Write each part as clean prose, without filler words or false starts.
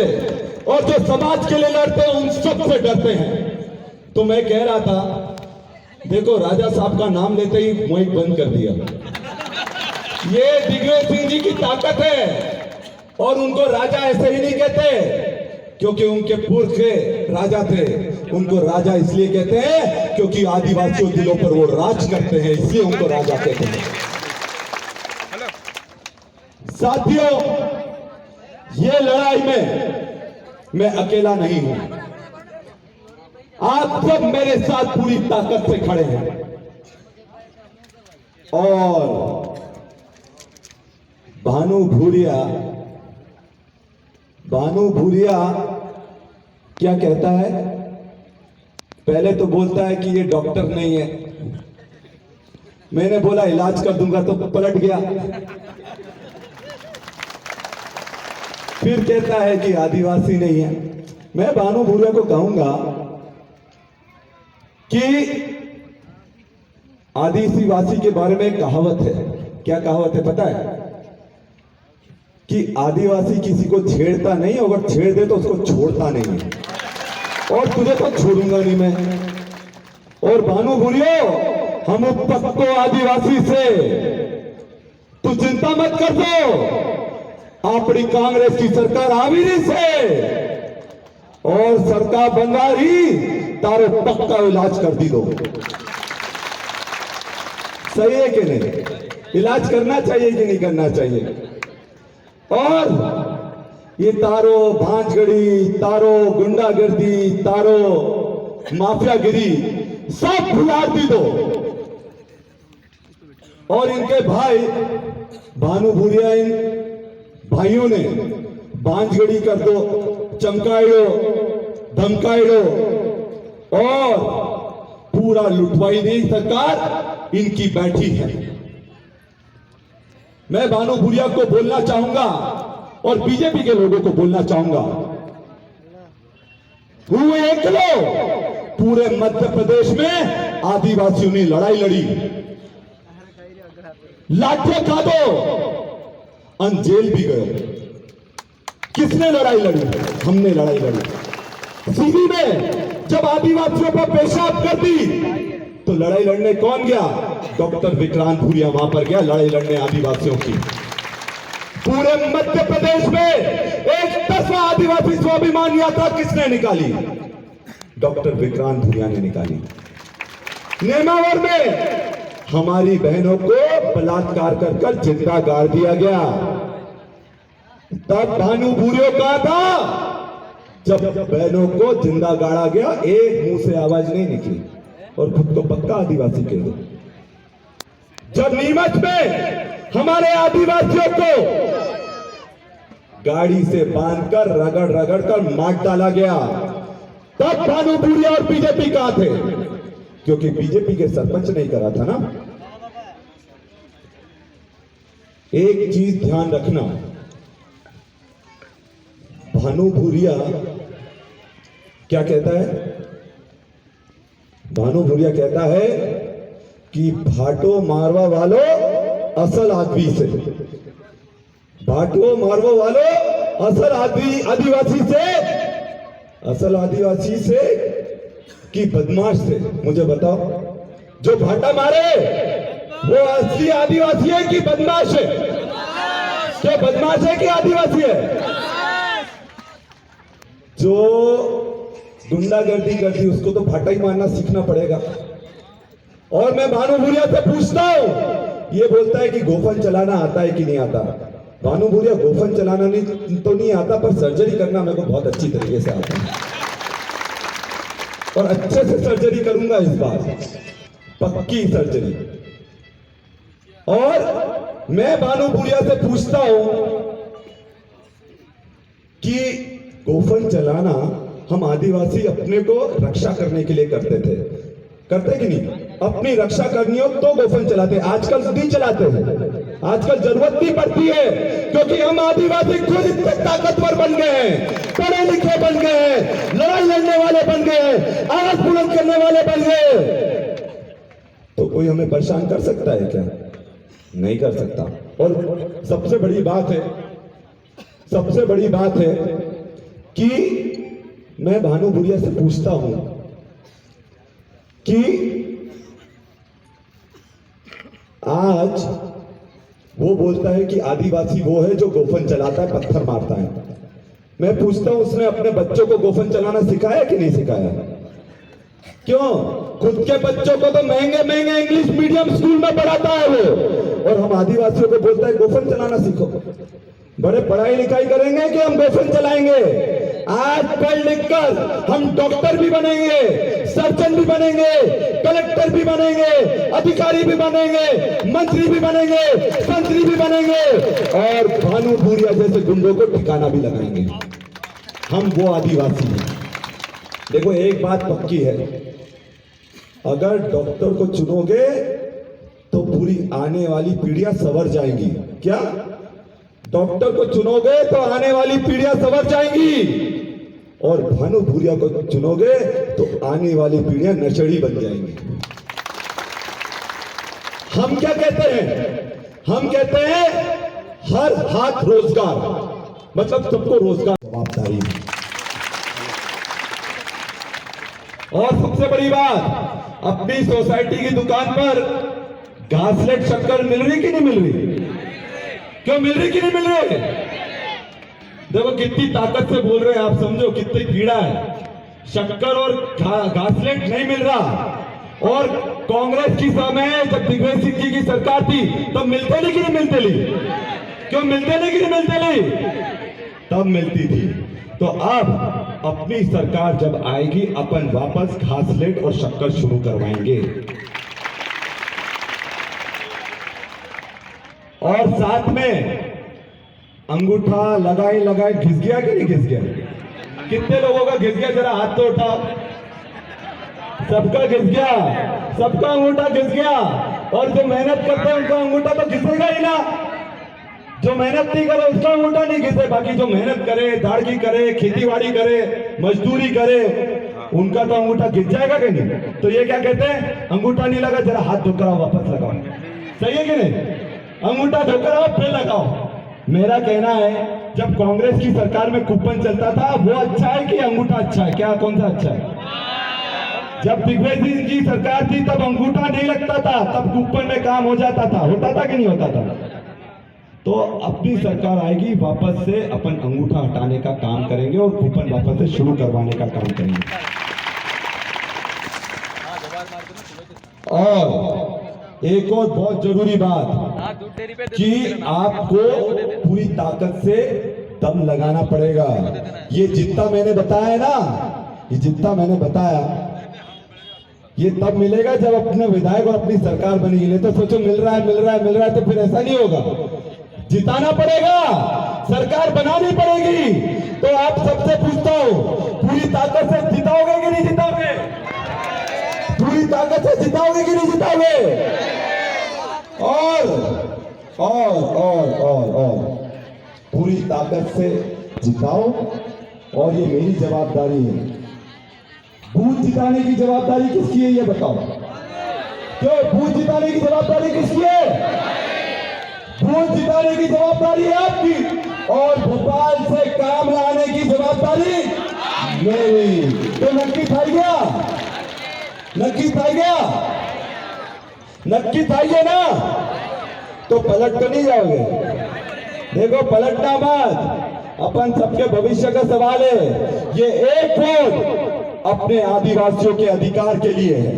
से और जो समाज के लिए लड़ते हैं उन सब से डरते हैं। तो मैं कह रहा था, देखो राजा साहब का नाम लेते ही माइक बंद कर दिया। ये दिग्विजय सिंह जी की ताकत है और उनको राजा ऐसे ही नहीं कहते क्योंकि उनके पुरख राजा थे, उनको राजा इसलिए कहते हैं क्योंकि आदिवासियों दिलों पर वो राज करते हैं, इसलिए उनको राजा कहते हैं। साथियों, ये लड़ाई में मैं अकेला नहीं हूं, आप सब मेरे साथ पूरी ताकत से खड़े हैं। और भानु भूरिया क्या कहता है? पहले तो बोलता है कि ये डॉक्टर नहीं है, मैंने बोला इलाज कर दूंगा तो पलट गया। फिर कहता है कि आदिवासी नहीं है। मैं भानु भूरिया को कहूंगा कि आदिवासी के बारे में एक कहावत है। क्या कहावत है पता है? कि आदिवासी किसी को छेड़ता नहीं, अगर छेड़ दे तो उसको छोड़ता नहीं है, और तुझे तो छोड़ूंगा नहीं मैं। और भानु भूरियो, हम पक्को आदिवासी से तू चिंता मत कर दो, अपनी कांग्रेस की सरकार आविरी से और सरकार बनवा ही तारो पक्का इलाज कर दी दो। सही है कि नहीं? इलाज करना चाहिए कि नहीं करना चाहिए? और ये तारो भांजगड़ी, तारो गुंडागर्दी, तारो माफियागिरी सब भुला दी दो। और इनके भाई भानु भूरिया, इन भाइयों ने भांजगड़ी कर दो, चमकाइडो, धमकाइडो और पूरा लुटवाई नहीं सरकार इनकी बैठी है। मैं भानु भूरिया को बोलना चाहूंगा और बीजेपी के लोगों को बोलना चाहूंगा, हुए एक लो, पूरे मध्य प्रदेश में आदिवासियों ने लड़ाई लड़ी, लाठियां खा दो, जेल भी गए। किसने लड़ाई लड़ी? हमने लड़ाई लड़ी। सीधी में जब आदिवासियों पर पेशाब कर दी तो लड़ाई लड़ने कौन गया? डॉक्टर विक्रांत भूरिया वहां पर गया लड़ाई लड़ने आदिवासियों की। पूरे मध्य प्रदेश में एक 10वां आदिवासी स्वाभिमान यात्रा किसने निकाली? डॉक्टर विक्रांत भूरिया ने निकाली। नेमावर में हमारी बहनों को बलात्कार कर जिंदा गाड़ दिया गया। तब भानु भूरिया कहा था जब बहनों को जिंदा गाड़ा गया, एक मुंह से आवाज नहीं निकली और खुद को पक्का आदिवासी कह दो। जब नीमच में हमारे आदिवासियों को गाड़ी से बांधकर रगड़ रगड़ कर मार डाला गया, तब भानु भूरिया और बीजेपी कहां थे? क्योंकि बीजेपी के सरपंच नहीं करा था ना। एक चीज ध्यान रखना, भानु भूरिया क्या कहता है? भानु भूरिया कहता है कि भाटो मारवा वालों असल आदमी से, भाटो मारवा वालों असल आदिवासी से, असल आदिवासी से कि बदमाश से? मुझे बताओ, जो भाटा मारे वो असली आदिवासी है कि बदमाश है? क्या बदमाश है कि आदिवासी है? जो गुंडागर्दी करती उसको तो भाटा ही मारना सीखना पड़ेगा। और मैं भानु भूरिया से पूछता हूं, ये बोलता है कि गोफन चलाना आता है कि नहीं आता? भानु भूरिया, गोफन चलाना नहीं तो नहीं आता, पर सर्जरी करना मेरे को बहुत अच्छी तरीके से आता है और अच्छे से सर्जरी करूंगा इस बार, पक्की सर्जरी। और मैं भानु भूरिया से पूछता हूं कि गोफन चलाना हम आदिवासी अपने को रक्षा करने के लिए करते थे, करते कि नहीं? अपनी रक्षा करनी हो तो गोफन चलाते, आजकल नहीं चलाते हैं। आजकल जरूरत नहीं पड़ती है क्योंकि हम आदिवासी खुद इतने ताकतवर बन गए हैं, पढ़े लिखे बन गए हैं, लड़ाई लड़ने वाले बन गए हैं, आवाज बुलंद करने वाले बन गए। तो कोई हमें परेशान कर सकता है क्या? नहीं कर सकता। और सबसे बड़ी बात है कि मैं भानु भूरिया से पूछता हूं कि आज वो बोलता है कि आदिवासी वो है जो गोफन चलाता है, पत्थर मारता है। मैं पूछता हूं उसने अपने बच्चों को गोफन चलाना सिखाया कि नहीं सिखाया? क्यों? खुद के बच्चों को तो महंगे महंगे इंग्लिश मीडियम स्कूल में पढ़ाता है वो, और हम आदिवासियों को बोलता है गोफन चलाना सीखो। बड़े पढ़ाई लिखाई करेंगे कि हम गोफन चलाएंगे? आज पढ़ लिख कर हम डॉक्टर भी बनेंगे, सर्जन भी बनेंगे, कलेक्टर भी बनेंगे, अधिकारी भी बनेंगे, मंत्री भी बनेंगे, मंत्री भी बनेंगे, और भानु भूरिया जैसे गुंडों को ठिकाना भी लगाएंगे। हम वो आदिवासी हैं। देखो एक बात पक्की है, अगर डॉक्टर को चुनोगे तो पूरी आने वाली पीढ़ियां संवर जाएंगी। क्या? डॉक्टर को चुनोगे तो आने वाली पीढ़ियां संवर जाएंगी, और भानु भूरिया को चुनोगे तो आने वाली पीढ़ियां नशेड़ी बन जाएंगी। हम क्या कहते हैं? हम कहते हैं हर हाथ रोजगार, मतलब सबको रोजगार जवाबदारी। और सबसे बड़ी बात, अपनी सोसाइटी की दुकान पर घासलेट शक्कर मिल रही कि नहीं मिल रही? क्यों मिल रही कि नहीं मिल रही? देखो कितनी ताकत से बोल रहे हैं आप, समझो कितनी पीड़ा है। शक्कर और घासलेट नहीं मिल रहा, और कांग्रेस की समय जब दिग्विजय सिंह जी की सरकार थी तब मिलते नहीं कि नहीं मिलते ली? क्यों मिलते नहीं कि नहीं मिलते ली? तब मिलती थी। तो अब अपनी सरकार जब आएगी अपन वापस घासलेट और शक्कर शुरू करवाएंगे, और साथ में अंगूठा लगाए लगाए घिस गया कि नहीं घिस गया? कितने लोगों का घिस गया? जरा हाथ तो उठाओ। सबका घिस गया, सबका अंगूठा घिस गया। और जो मेहनत करते हैं उनका अंगूठा तो घिसेगा ही ना। जो मेहनत नहीं करे उसका अंगूठा नहीं घिसे, बाकी जो मेहनत करे, दाढ़ी करे, खेतीबाड़ी करे, मजदूरी करे, उनका तो अंगूठा घिस जाएगा कि नहीं? तो ये क्या कहते हैं? अंगूठा नहीं लगा, जरा हाथ धोकर आओ, वापस लगाओ। सही है कि नहीं? अंगूठा धोकर आओ फिर लगाओ। मेरा कहना है, जब कांग्रेस की सरकार में कूपन चलता था वो अच्छा है कि अंगूठा अच्छा है? क्या कौन सा अच्छा है? जब दिग्विजय सिंह की सरकार थी तब अंगूठा नहीं लगता था, तब कूपन में काम हो जाता था। होता था कि नहीं होता था? तो अपनी सरकार आएगी, वापस से अपन अंगूठा हटाने का काम करेंगे और कूपन वापस से शुरू करवाने का काम करेंगे। और एक और बहुत जरूरी बात कि आपको पूरी ताकत से दम लगाना पड़ेगा। ये जितना मैंने बताया ना, ये जितना मैंने बताया, ये तब मिलेगा जब अपने विधायक और अपनी सरकार बनेगी। नहीं तो सोचो मिल रहा है मिल रहा है मिल रहा है, तो फिर ऐसा नहीं होगा। जिताना पड़ेगा, सरकार बनानी पड़ेगी। तो आप सबसे पूछता हूं, पूरी ताकत से जिताओगे कि नहीं जिताओगे? पूरी ताकत से जिताओगे कि नहीं जिताओगे? और पूरी ताकत से जिताओ। और ये मेरी जवाबदारी है। बूथ जिताने की जवाबदारी किसकी है ये बताओ? क्यों? बूथ जिताने की जवाबदारी किसकी है? बूथ जिताने की जवाबदारी है आपकी, और भोपाल से काम लाने की जवाबदारी मेरी। तो नक्की था गया, नक्की था गया, नक्की था गया ना? तो पलट तो नहीं जाओगे? देखो पलटना मत, अपन सबके भविष्य का सवाल है। ये एक वोट अपने आदिवासियों के अधिकार के लिए है,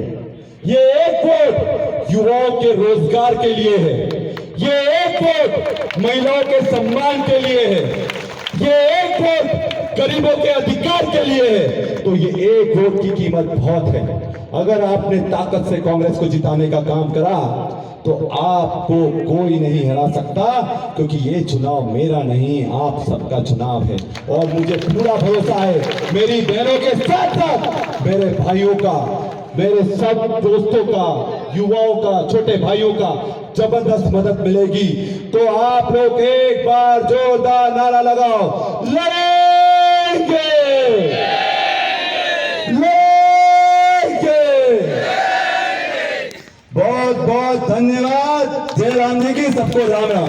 ये एक वोट युवाओं के रोजगार के लिए है, ये एक वोट महिलाओं के सम्मान के लिए है, ये एक वोट गरीबों के अधिकार के लिए है। तो ये एक वोट की कीमत बहुत है। अगर आपने ताकत से कांग्रेस को जिताने का काम करा तो आपको कोई नहीं हरा सकता, क्योंकि ये चुनाव मेरा नहीं आप सबका चुनाव है। और मुझे पूरा भरोसा है मेरी बहनों के साथ साथ मेरे भाइयों का, मेरे सब दोस्तों का, युवाओं का, छोटे भाइयों का जबरदस्त मदद मिलेगी। तो आप लोग एक बार जोरदार नारा लगाओ, लड़ेंगे, लड़ेंगे। बहुत बहुत धन्यवाद। जय राम जी की, सबको राम राम।